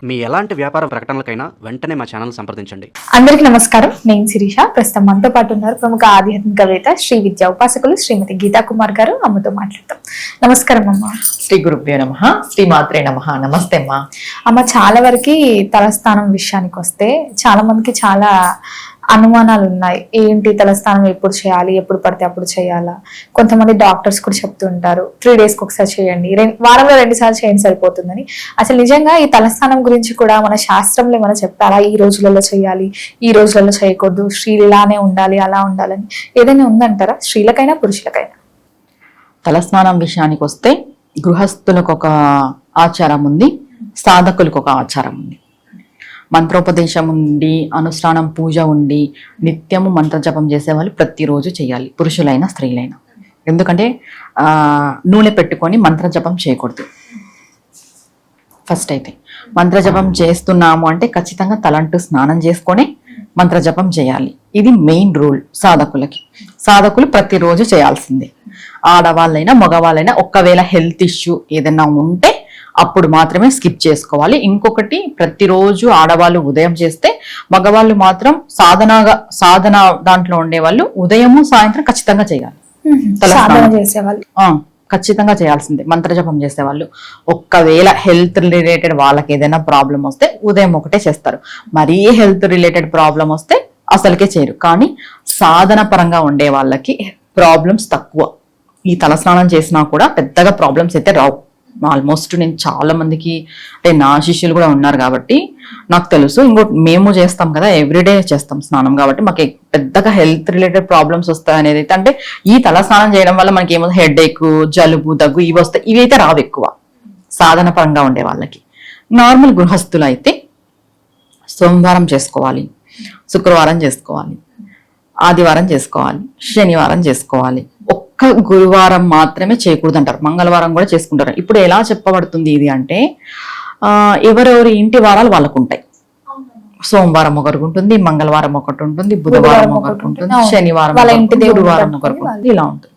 మీ ఎలాంటి వ్యాపార ప్రకటనలకైనా వెంటనే మా ఛానల్ సంప్రదించండి. అందరికీ నమస్కారం. నేను శిరీష. ప్రస్తుతం మనతో పాటు ఉన్నారు ప్రముఖ ఆధ్యాత్మికవేత్త శ్రీ విద్యా ఉపాసకులు శ్రీమతి గీతా కుమార్ గారు. అమ్మతో మాట్లాడతాం. నమస్కారం అమ్మ. శ్రీ గురుభ్యో నమః. శ్రీ మాత్రే నమః. నమస్తే అమ్మా. అమ్మ, చాలా వరకు తలస్థానం విషయానికి వస్తే చాలా మందికి చాలా అనుమానాలు ఉన్నాయి. ఏంటి తలస్థానం ఎప్పుడు చేయాలి, ఎప్పుడు పడితే అప్పుడు చేయాలా? కొంతమంది డాక్టర్స్ కూడా చెప్తుంటారు 3 డేస్కి ఒకసారి చేయండి, వారంలో 2 సార్లు చేయండి సరిపోతుందని. అసలు నిజంగా ఈ తలస్థానం గురించి కూడా మన శాస్త్రంలో ఏమైనా చెప్పారా? ఈ రోజులలో చేయాలి, ఈ రోజులలో చేయకూడదు, స్త్రీలానే ఉండాలి, అలా ఉండాలని ఏదైనా ఉందంటారా? స్త్రీలకైనా పురుషులకైనా? తలస్నానం విషయానికి వస్తే గృహస్థులకు ఒక ఆచారం ఉంది, సాధకులకు ఒక ఆచారం ఉంది. మంత్రోపదేశం ఉండి, అనుష్ఠానం పూజ ఉండి, నిత్యము మంత్రజపం చేసేవాళ్ళు ప్రతిరోజు చేయాలి, పురుషులైనా స్త్రీలైనా. ఎందుకంటే నూనె పెట్టుకొని మంత్రజపం చేయకూడదు. ఫస్ట్ అయితే మంత్రజపం చేస్తున్నాము అంటే ఖచ్చితంగా తలంటూ స్నానం చేసుకొని మంత్రజపం చేయాలి. ఇది మెయిన్ రూల్ సాధకులకి. సాధకులు ప్రతిరోజు చేయాల్సిందే. ఆడవాళ్ళైనా మగవాళ్ళైనా ఒకవేళ హెల్త్ ఇష్యూ ఏదైనా ఉంటే అప్పుడు మాత్రమే స్కిప్ చేసుకోవాలి. ఇంకొకటి, ప్రతిరోజు ఆడవాళ్ళు ఉదయం చేస్తే, మగవాళ్ళు మాత్రం సాధన దాంట్లో ఉండేవాళ్ళు ఉదయము సాయంత్రం ఖచ్చితంగా చేయాలి. ఖచ్చితంగా చేయాల్సిందే. మంత్రజపం చేసేవాళ్ళు ఒక్కవేళ హెల్త్ రిలేటెడ్ వాళ్ళకి ఏదైనా ప్రాబ్లం వస్తే ఉదయం ఒకటే చేస్తారు. మరీ హెల్త్ రిలేటెడ్ ప్రాబ్లం వస్తే అసలుకే చేయరు. కానీ సాధన పరంగా ఉండే వాళ్ళకి ప్రాబ్లమ్స్ తక్కువ. ఈ తలస్నానం చేసినా కూడా పెద్దగా ప్రాబ్లమ్స్ అయితే రావు. ఆల్మోస్ట్ నేను చాలా మందికి, అంటే నా శిష్యులు కూడా ఉన్నారు కాబట్టి నాకు తెలుసు. ఇంకోటి, మేము చేస్తాం కదా, ఎవ్రీడే చేస్తాం స్నానం కాబట్టి మాకు పెద్దగా హెల్త్ రిలేటెడ్ ప్రాబ్లమ్స్ వస్తాయి అనేది అయితే, అంటే ఈ తల స్నానం చేయడం వల్ల మనకి ఏమో హెడేక్, జలుబు, దగ్గు ఇవి వస్తాయి. ఇవి అయితే రావు ఎక్కువ సాధన పరంగా ఉండే వాళ్ళకి. నార్మల్ గృహస్థులు అయితే సోమవారం చేసుకోవాలి, శుక్రవారం చేసుకోవాలి, ఆదివారం చేసుకోవాలి, శనివారం చేసుకోవాలి. ఒక్క గురువారం మాత్రమే చేయకూడదు అంటారు. మంగళవారం కూడా చేసుకుంటారు. ఇప్పుడు ఎలా చెప్పబడుతుంది ఇది అంటే, ఎవరెవరి ఇంటి వారాలు వాళ్ళకు ఉంటాయి. సోమవారం ఒకరికి ఉంటుంది, మంగళవారం ఒకటి ఉంటుంది, బుధవారం ఒకటి ఉంటుంది, శనివారం గురువారం ఒకరికి ఉంటుంది. ఇలా ఉంటుంది.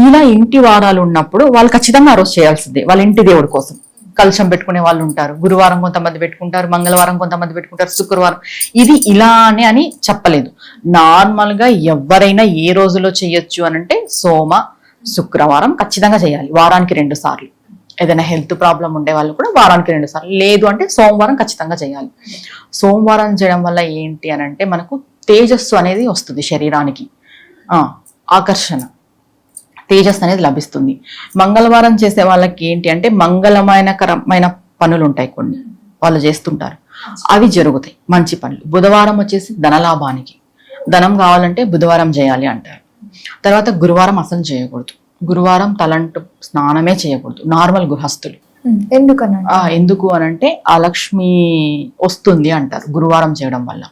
ఇలా ఇంటి వారాలు ఉన్నప్పుడు వాళ్ళు ఖచ్చితంగా ఆ రోజు చేయాల్సిందే. వాళ్ళ ఇంటి దేవుడి కోసం కలశం పెట్టుకునే వాళ్ళు ఉంటారు. గురువారం కొంతమంది పెట్టుకుంటారు, మంగళవారం కొంతమంది పెట్టుకుంటారు, శుక్రవారం. ఇది ఇలానే అని చెప్పలేదు. నార్మల్ గా ఎవరైనా ఏ రోజులో చేయొచ్చు అని అంటే సోమ, శుక్రవారం ఖచ్చితంగా చేయాలి. వారానికి 2 సార్లు. ఏదైనా హెల్త్ ప్రాబ్లం ఉండే వాళ్ళు కూడా వారానికి 2 సార్లు. లేదు అంటే సోమవారం ఖచ్చితంగా చేయాలి. సోమవారం చేయడం వల్ల ఏంటి అని అంటే మనకు తేజస్సు అనేది వస్తుంది శరీరానికి, ఆకర్షణ, తేజస్ అనేది లభిస్తుంది. మంగళవారం చేసే వాళ్ళకి ఏంటి అంటే మంగళమైనకరమైన పనులు ఉంటాయి, కొన్ని వాళ్ళు చేస్తుంటారు, అవి జరుగుతాయి, మంచి పనులు. బుధవారం వచ్చేసి ధనలాభానికి, ధనం కావాలంటే బుధవారం చేయాలి అంటారు. తర్వాత గురువారం అసలు చేయకూడదు. గురువారం తలంటు స్నానమే చేయకూడదు నార్మల్ గృహస్థులు. ఎందుకు అనంటే ఆ లక్ష్మి వస్తుంది అంటారు గురువారం చేయడం వల్ల.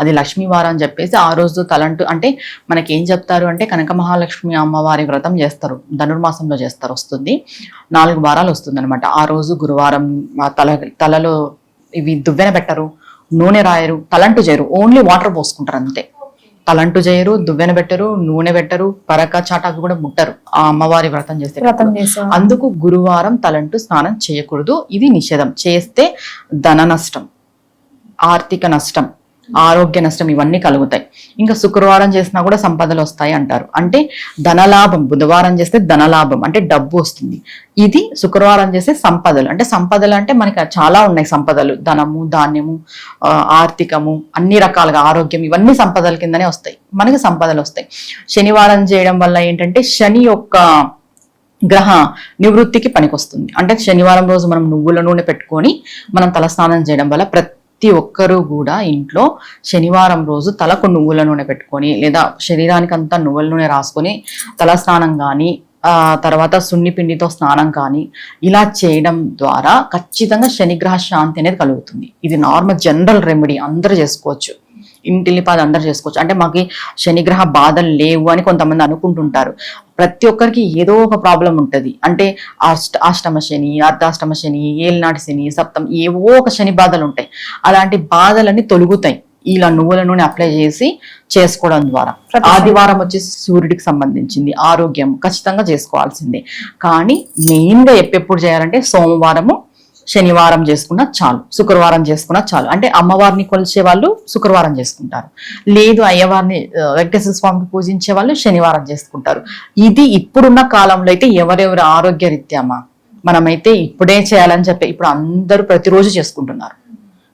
అది లక్ష్మీ వారం అని చెప్పేసి ఆ రోజు తలంటు, అంటే మనకి ఏం చెప్తారు అంటే, కనక మహాలక్ష్మి అమ్మవారి వ్రతం చేస్తారు, ధనుర్మాసంలో చేస్తారు, వస్తుంది 4 వారాలు వస్తుంది అనమాట. ఆ రోజు గురువారం తలలో ఇవి దువ్వెన పెట్టరు, నూనె రాయరు, తలంటు చేయరు, ఓన్లీ వాటర్ పోసుకుంటారు అంతే. తలంటు చేయరు, దువ్వెన పెట్టరు, నూనె పెట్టరు, పరక చాటాకు కూడా ముట్టరు ఆ అమ్మవారి వ్రతం చేస్తే. అందుకు గురువారం తలంటు స్నానం చేయకూడదు. ఇది నిషేధం. చేస్తే ధన నష్టం, ఆర్థిక నష్టం, ఆరోగ్య నష్టం ఇవన్నీ కలుగుతాయి. ఇంకా శుక్రవారం చేసినా కూడా సంపదలు వస్తాయి అంటారు. అంటే ధనలాభం. బుధవారం చేస్తే ధనలాభం అంటే డబ్బు వస్తుంది. ఇది శుక్రవారం చేస్తే సంపదలు. అంటే సంపదలు అంటే మనకి చాలా ఉన్నాయి సంపదలు, ధనము, ధాన్యము, ఆర్థికము, అన్ని రకాలుగా, ఆరోగ్యం, ఇవన్నీ సంపదల కిందనే వస్తాయి, మనకి సంపదలు వస్తాయి. శనివారం చేయడం వల్ల ఏంటంటే శని యొక్క గ్రహ నివృత్తికి పనికొస్తుంది. అంటే శనివారం రోజు మనం నువ్వుల నూనె పెట్టుకొని మనం తలస్నానం చేయడం వల్ల ప్రతి ఒక్కరూ కూడా ఇంట్లో శనివారం రోజు తలకు నువ్వుల నూనె పెట్టుకొని, లేదా శరీరానికి అంతా నువ్వుల నూనె రాసుకొని తలస్నానం కానీ, తర్వాత సున్ని పిండితో స్నానం కానీ ఇలా చేయడం ద్వారా ఖచ్చితంగా శనిగ్రహ శాంతి అనేది కలుగుతుంది. ఇది నార్మల్ జనరల్ రెమెడీ, అందరూ చేసుకోవచ్చు, ఇంటిల్లిపాది అందరూ చేసుకోవచ్చు. అంటే మాకు శనిగ్రహ బాధలు లేవు అని కొంతమంది అనుకుంటుంటారు. ప్రతి ఒక్కరికి ఏదో ఒక ప్రాబ్లం ఉంటుంది. అంటే అష్టమ శని, అర్ధాష్టమ శని, ఏలినాటి శని, సప్తం, ఏవో ఒక శని బాధలు ఉంటాయి. అలాంటి బాధలన్నీ తొలుగుతాయి ఇలా నువ్వుల నూనె అప్లై చేసి చేసుకోవడం ద్వారా. ఆదివారం వచ్చేసి సూర్యుడికి సంబంధించింది, ఆరోగ్యం ఖచ్చితంగా చేసుకోవాల్సిందే. కానీ మెయిన్ గా ఎప్పుడు చేయాలంటే సోమవారము, శనివారం చేసుకున్నా చాలు, శుక్రవారం చేసుకున్నా చాలు. అంటే అమ్మవారిని కొలిచే వాళ్ళు శుక్రవారం చేసుకుంటారు, లేదు అయ్యవారిని వెంకటేశ్వర స్వామిని పూజించే వాళ్ళు శనివారం చేసుకుంటారు. ఇది ఇప్పుడున్న కాలంలో అయితే ఎవరెవరి ఆరోగ్య రీత్యామా మనమైతే ఇప్పుడే చేయాలని చెప్పి ఇప్పుడు అందరూ ప్రతిరోజు చేసుకుంటున్నారు.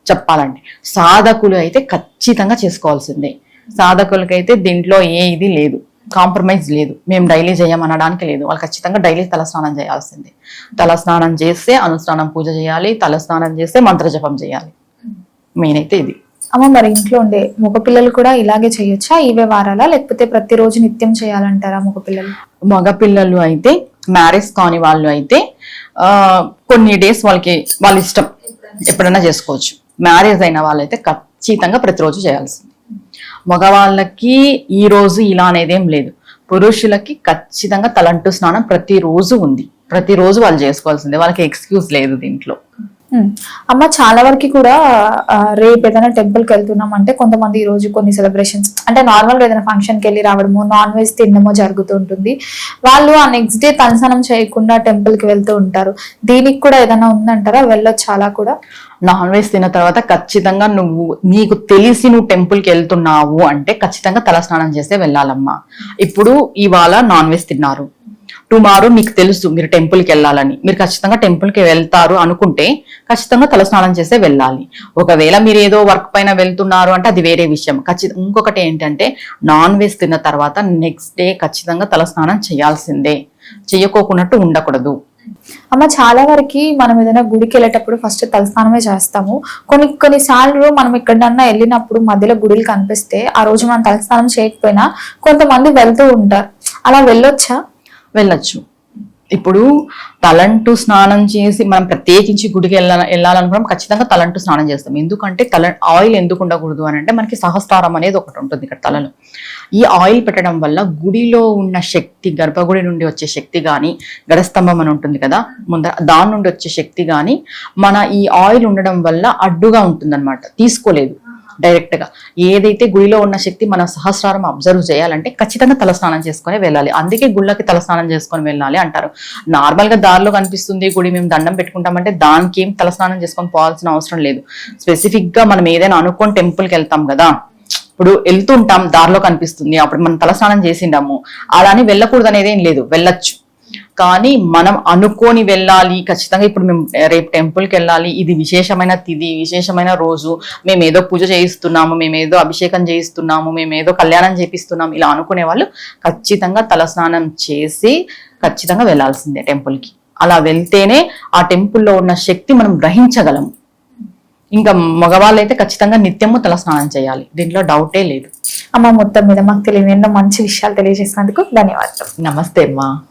చెప్పాలంటే సాధకులు అయితే ఖచ్చితంగా చేసుకోవాల్సిందే. సాధకులకైతే దీంట్లో ఏ ఇది లేదు, కాంప్రమైజ్ లేదు. మేము డైలీ చేయమనడానికి లేదు, వాళ్ళు ఖచ్చితంగా డైలీ తలస్నానం చేయాల్సిందే. తలస్నానం చేస్తే అనుస్నానం పూజ చేయాలి, తలస్నానం చేస్తే మంత్రజపం చేయాలి. మెయిన్ అయితే ఇది. అమ్మ మరి ఇంట్లో ఉండే మగపిల్లలు కూడా ఇలాగే చేయొచ్చా, ఇవే వారాలా, లేకపోతే ప్రతిరోజు నిత్యం చేయాలంటారా మగపిల్లలు? మగపిల్లలు అయితే మ్యారేజ్ కాని వాళ్ళు అయితే కొన్ని డేస్ వాళ్ళకి వాళ్ళ ఇష్టం, ఎప్పుడైనా చేసుకోవచ్చు. మ్యారేజ్ అయిన వాళ్ళైతే ఖచ్చితంగా ప్రతిరోజు చేయాల్సింది. మగవాళ్ళకి ఈ రోజు ఇలా అనేదేం లేదు. పురుషులకి ఖచ్చితంగా తలంటు స్నానం ప్రతిరోజు ఉంది, ప్రతిరోజు వాళ్ళు చేసుకోవాల్సిందే, వాళ్ళకి ఎక్స్క్యూజ్ లేదు దీంట్లో. అమ్మ చాలా వరకు కూడా రేపు ఏదైనా టెంపుల్ కి వెళ్తున్నాం అంటే కొంతమంది ఈ రోజు కొన్ని సెలబ్రేషన్స్ అంటే నార్మల్ గా ఏదైనా ఫంక్షన్ కి వెళ్ళి రావడమో నాన్ వెజ్ తినడమో జరుగుతూ ఉంటుంది. వాళ్ళు ఆ నెక్స్ట్ డే తలస్నానం చేయకుండా టెంపుల్ కి వెళ్తూ ఉంటారు. దీనికి కూడా ఏదైనా ఉందంటారా, వెళ్ళొచ్చు అలా కూడా? నాన్ వెజ్ తిన్న తర్వాత ఖచ్చితంగా నీకు తెలిసి నువ్వు టెంపుల్ కి వెళ్తున్నావు అంటే ఖచ్చితంగా తలస్నానం చేస్తే వెళ్ళాలమ్మా. ఇప్పుడు ఇవాళ నాన్ వెజ్ తిన్నారు, టుమారో మీకు తెలుసు మీరు టెంపుల్ కి వెళ్ళాలని, మీరు ఖచ్చితంగా టెంపుల్ కి వెళ్తారు అనుకుంటే ఖచ్చితంగా తలస్నానం చేస్తే వెళ్ళాలి. ఒకవేళ మీరు ఏదో వర్క్ పైన వెళ్తున్నారు అంటే అది వేరే విషయం. ఖచ్చితంగా ఇంకొకటి ఏంటంటే నాన్ వెజ్ తిన్న తర్వాత నెక్స్ట్ డే ఖచ్చితంగా తలస్నానం చేయాల్సిందే, చేయకోకున్నట్టు ఉండకూడదు. అమ్మ చాలా వరకు మనం ఏదైనా గుడికి వెళ్ళేటప్పుడు ఫస్ట్ తలస్నానమే చేస్తాము. కొన్నిసార్లు మనం ఎక్కడన్నా వెళ్ళినప్పుడు మధ్యలో గుడులు కనిపిస్తే ఆ రోజు మనం తలస్నానం చేయకపోయినా కొంతమంది వెళ్తూ ఉంటారు, అలా వెళ్ళొచ్చా? వెళ్ళొచ్చు. ఇప్పుడు తలంటు స్నానం చేసి మనం ప్రత్యేకించి గుడికి వెళ్ళాలనుకున్నాం ఖచ్చితంగా తలంటు స్నానం చేస్తాం. ఎందుకంటే ఆయిల్ ఎందుకు ఉండకూడదు అని అంటే మనకి సహస్రారం అనేది ఒకటి ఉంటుంది ఇక్కడ తలలో. ఈ ఆయిల్ పెట్టడం వల్ల గుడిలో ఉన్న శక్తి, గర్భగుడి నుండి వచ్చే శక్తి కానీ, గడస్తంభం అని ఉంటుంది కదా ముందర, దాని నుండి వచ్చే శక్తి కానీ మన ఈ ఆయిల్ ఉండడం వల్ల అడ్డుగా ఉంటుందన్నమాట, తీసుకోలేదు డైరెక్ట్ గా. ఏదైతే గుడిలో ఉన్న శక్తి మన సహస్రారం అబ్జర్వ్ చేయాలంటే ఖచ్చితంగా తలస్నానం చేసుకొని వెళ్ళాలి. అందుకే గుళ్ళకి తలస్నానం చేసుకొని వెళ్ళాలి అంటారు. నార్మల్ గా దారిలో కనిపిస్తుంది గుడి, మేము దండం పెట్టుకుంటామంటే దానికి ఏం తలస్నానం చేసుకొని పోవాల్సిన అవసరం లేదు. స్పెసిఫిక్ గా మనం ఏదైనా అనుకోని టెంపుల్కి వెళ్తాం కదా, ఇప్పుడు వెళ్తుంటాం దారిలో కనిపిస్తుంది అప్పుడు మనం తలస్నానం చేసిండాము, అలా అని వెళ్ళకూడదు అనేది ఏం లేదు, వెళ్ళొచ్చు. కానీ మనం అనుకోని వెళ్ళాలి ఖచ్చితంగా. ఇప్పుడు మేము రేపు టెంపుల్కి వెళ్ళాలి, ఇది విశేషమైన తిథి, విశేషమైన రోజు, మేము ఏదో పూజ చేయిస్తున్నాము, మేము ఏదో అభిషేకం చేయిస్తున్నాము, మేము ఏదో కళ్యాణం చేపిస్తున్నాము, ఇలా అనుకునే వాళ్ళు ఖచ్చితంగా తలస్నానం చేసి ఖచ్చితంగా వెళ్ళాల్సిందే టెంపుల్కి. అలా వెళ్తేనే ఆ టెంపుల్లో ఉన్న శక్తి మనం గ్రహించగలము. ఇంకా మగవాళ్ళు అయితే ఖచ్చితంగా నిత్యము తలస్నానం చేయాలి, దీంట్లో డౌటే లేదు. అమ్మ మొత్తం మీద మాకు తెలియని ఎన్నో మంచి విషయాలు తెలియజేసినందుకు ధన్యవాదాలు. నమస్తే అమ్మా.